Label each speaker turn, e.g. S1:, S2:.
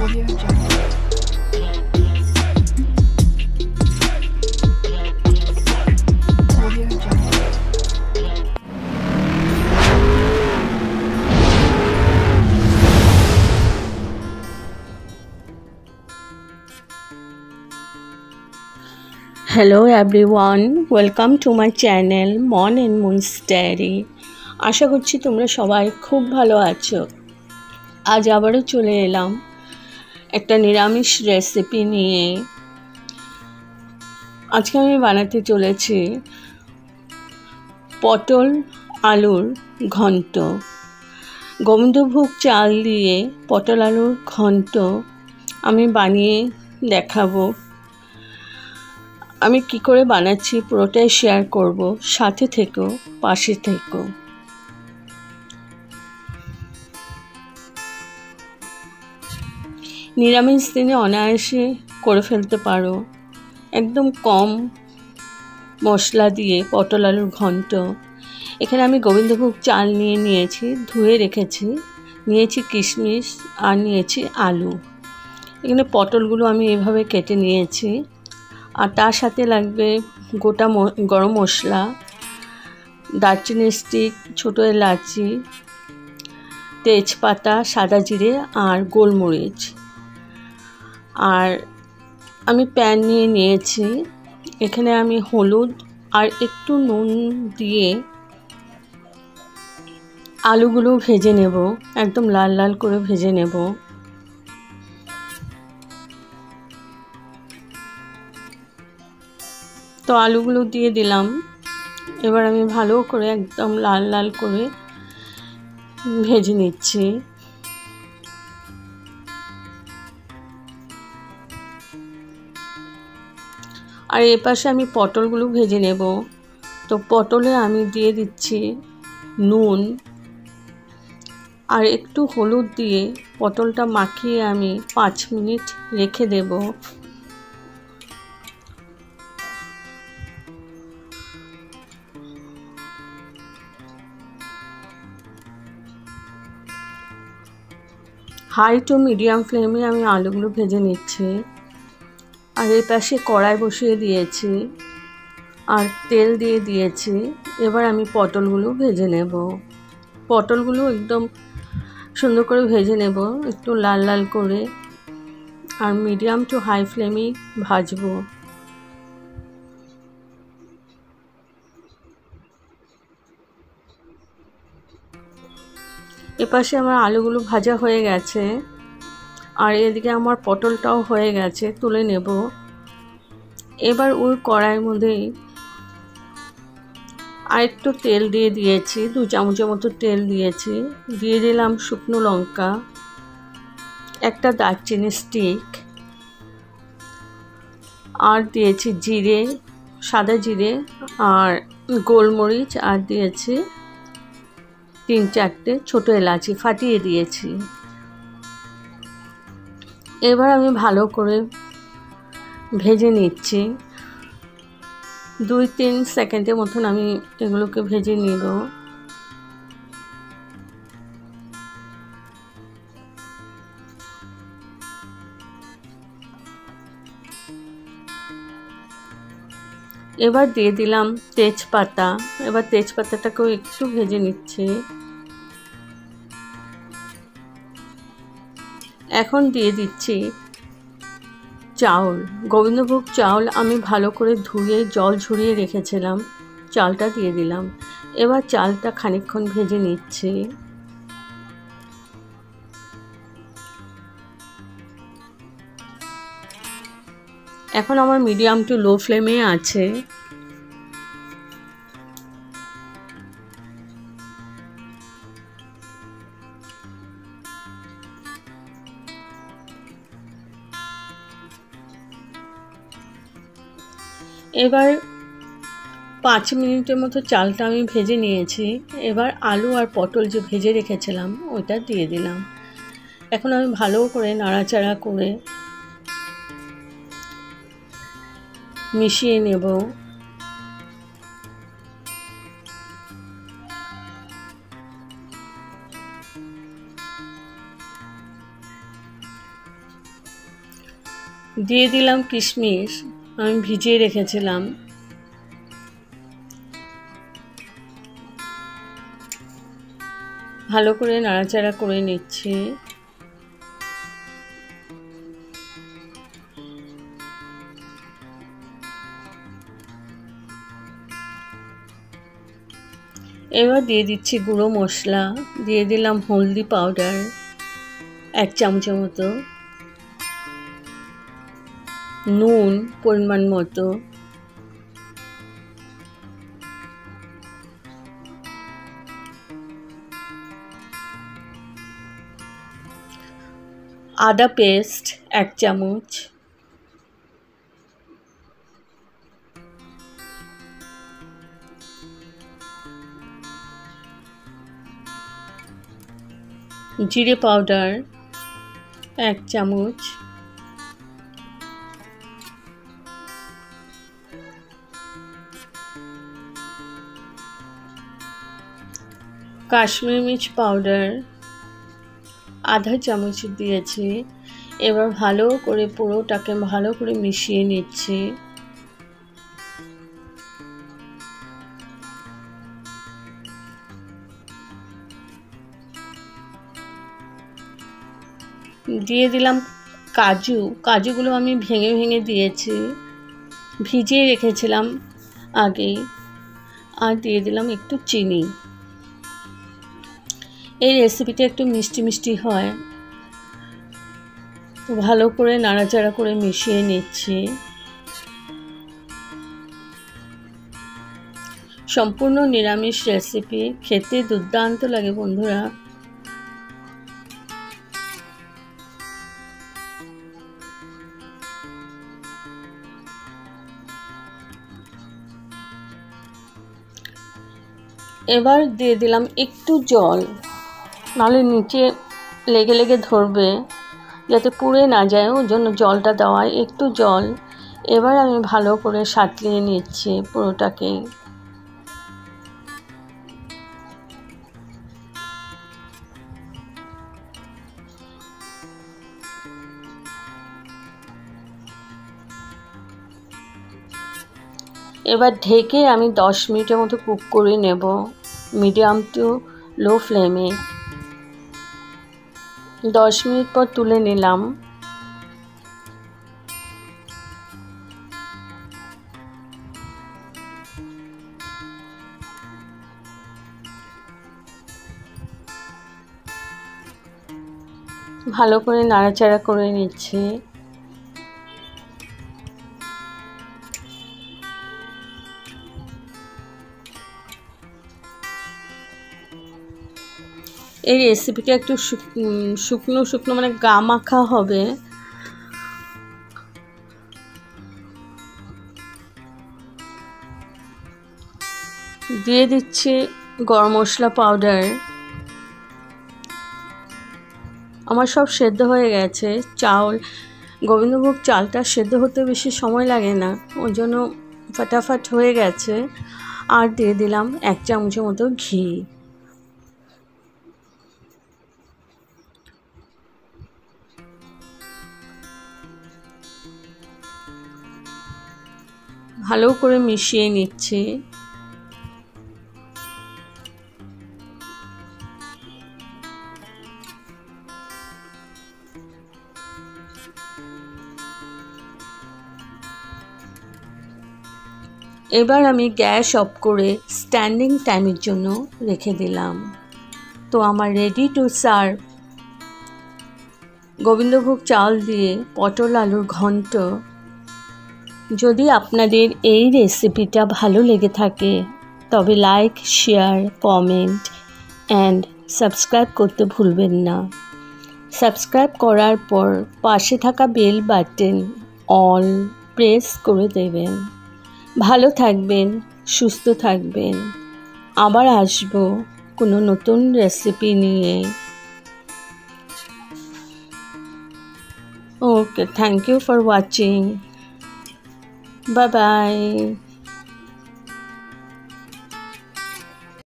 S1: Audio Jungle. Audio Jungle.
S2: Hello everyone, welcome to my channel Mon and Moon's Diary. আশা করছি তোমরা সবাই খুব ভালো আছো। আজ আবারও চলে এলাম একটা নিরামিষ রেসিপি নিয়ে। আজকে আমি বানাতে চলেছি পটল আলুর ঘন্ট। গোবিন্দভোগ চাল দিয়ে পটল আলুর ঘন্ট আমি বানিয়ে দেখাবো। আমি কি করে বানাচ্ছি পুরোটাই শেয়ার করব, সাথে থেকো, পাশে থেকো। নিরামিষ দিনে অনায়াসে করে ফেলতে পারো, একদম কম মশলা দিয়ে পটল আলুর ঘন্ট। এখানে আমি গোবিন্দভোগ চাল নিয়েছি, ধুয়ে রেখেছি, নিয়েছি কিশমিশ আর নিয়েছি আলু। এখানে পটলগুলো আমি এভাবে কেটে নিয়েছি। আর তার সাথে লাগবে গোটা গরম মশলা, দারচিনি স্টিক, ছোটো এলাচি, তেজপাতা, সাদা জিরে আর গোলমরিচ। আর আমি প্যান নিয়েছি। এখানে আমি হলুদ আর একটু নুন দিয়ে আলুগুলো ভেজে নেব, একদম লাল লাল করে ভেজে নেব। তো আলুগুলো দিয়ে দিলাম। এবার আমি ভালো করে একদম লাল লাল করে ভেজে নিচ্ছি। আর এপাশে আমি পটলগুলো ভেজে নেব। তো পটলে আমি দিয়ে দিচ্ছি নুন আর একটু হলুদ দিয়ে পটলটা মাখিয়ে আমি 5 মিনিট রেখে দেব। হাই টু মিডিয়াম ফ্লেমে আমি আলুগুলো ভেজে নিচ্ছি। আর এই পাশে কড়াই বসিয়ে দিয়েছি আর তেল দিয়ে দিয়েছি। এবার আমি পটলগুলো ভেজে নেব। পটলগুলো একদম সুন্দর করে ভেজে নেব, একটু লাল লাল করে। আর মিডিয়াম টু হাই ফ্লেমেই ভাজবো। এপাশে আমার আলুগুলো ভাজা হয়ে গেছে আর এদিকে আমার পটলটাও হয়ে গেছে, তুলে নেব। এবার ওই কড়াইয়ের মধ্যেই আর একটু তেল দিয়ে দিয়েছি, 2 চামচের মতো তেল দিয়েছি। দিয়ে দিলাম শুকনো লঙ্কা, একটা দারচিনি স্টিক, আর দিয়েছি জিরে, সাদা জিরে আর গোলমরিচ, আর দিয়েছি 3-4টে ছোটো এলাচি ফাটিয়ে দিয়েছি। এবার আমি ভালো করে ভেজে নিচ্ছি। 2-3 সেকেন্ডের মতন আমি এগুলোকে ভেজে নিব। এবার দিয়ে দিলাম তেজপাতা। এবার তেজপাতাটাকেও একটু ভেজে নিচ্ছি। এখন দিয়ে দিচ্ছি চাউল। গোবিন্দভোগ চাউল আমি ভালো করে ধুয়ে জল ঝরিয়ে রেখেছিলাম, চালটা দিয়ে দিলাম। এবার চালটা খানিকক্ষণ ভেজে নিচ্ছি। এখন আমার মিডিয়াম টু লো ফ্লেমে আছে। এবার 5 মিনিটের মতো চালটা আমি ভেজে নিয়েছি। এবার আলু আর পটল যে ভেজে রেখেছিলাম ওইটা দিয়ে দিলাম। এখন আমি ভালো করে নাড়াচাড়া করে মিশিয়ে নেব। দিয়ে দিলাম কিশমিশ, আমি ভিজিয়ে রেখেছিলাম। ভালো করে নাড়াচাড়া করে নিচ্ছি। এবার দিয়ে দিচ্ছি গুঁড়ো মশলা, দিয়ে দিলাম হলদি পাউডার 1 চামচের মতো, নুন পরিমাণ মতো, আদা পেস্ট 1 চামচ, জিরে পাউডার 1 চামচ, কাশ্মীরি মির্চ পাউডার আধা চামচ দিয়েছি। এবার ভালো করে পুরোটাকে ভালো করে মিশিয়ে নিচ্ছি। দিয়ে দিলাম কাজুগুলো আমি ভেঙে ভেঙে দিয়েছি, ভিজিয়ে রেখেছিলাম আগেই। আর দিয়ে দিলাম একটু চিনি। এই রেসিপিটা একটু মিষ্টি মিষ্টি হয়। ভালো করে নাড়াচাড়া করে মিশিয়ে নিচ্ছি। সম্পূর্ণ নিরামিষ রেসিপি, খেতে দুর্দান্ত লাগে বন্ধুরা। এবার দিয়ে দিলাম একটু জল, নাহলে নিচে লেগে লেগে ধরবে, যাতে পুড়ে না যায়, ওর জন্য জলটা দেওয়া, একটু জল। এবার আমি ভালো করে সাঁতলিয়ে নিচ্ছি পুরোটাকে। এবার ঢেকে আমি 10 মিনিটের মতো কুক করে নেব, মিডিয়াম টু লো ফ্লেমে। 10 মিনিট পর তুলে নিলাম। ভালো করে নাড়াচাড়া করে নিচ্ছি। এই রেসিপিটা একটু শুকনো শুকনো মানে গা মাখা হবে। দিয়ে দিচ্ছি গরম মশলা পাউডার। আমার সব সেদ্ধ হয়ে গেছে। গোবিন্দভোগ চালটা সেদ্ধ হতে বেশি সময় লাগে না, ওই জন্য ফটাফট হয়ে গেছে। আর দিয়ে দিলাম 1 চামচের মতো ঘি। ভালো করে মিশিয়ে নিচ্ছি। এবার আমি গ্যাস অফ করে স্ট্যান্ডিং টাইমের জন্য রেখে দিলাম। তো আমার রেডি টু সার্ভ গোবিন্দভোগ চাল দিয়ে পটল আলুর ঘন্ট। যদি আপনাদের এই রেসিপিটা ভালো লেগে থাকে তবে like, share, comment and subscribe করতে ভুলবেন না। সাবস্ক্রাইব করার পর পাশে থাকা বেল বাটন অল প্রেস করে দেবেন। ভালো থাকবেন, সুস্থ থাকবেন। আবার আসবো কোনো নতুন রেসিপি নিয়ে। Okay, thank you for watching. Bye bye.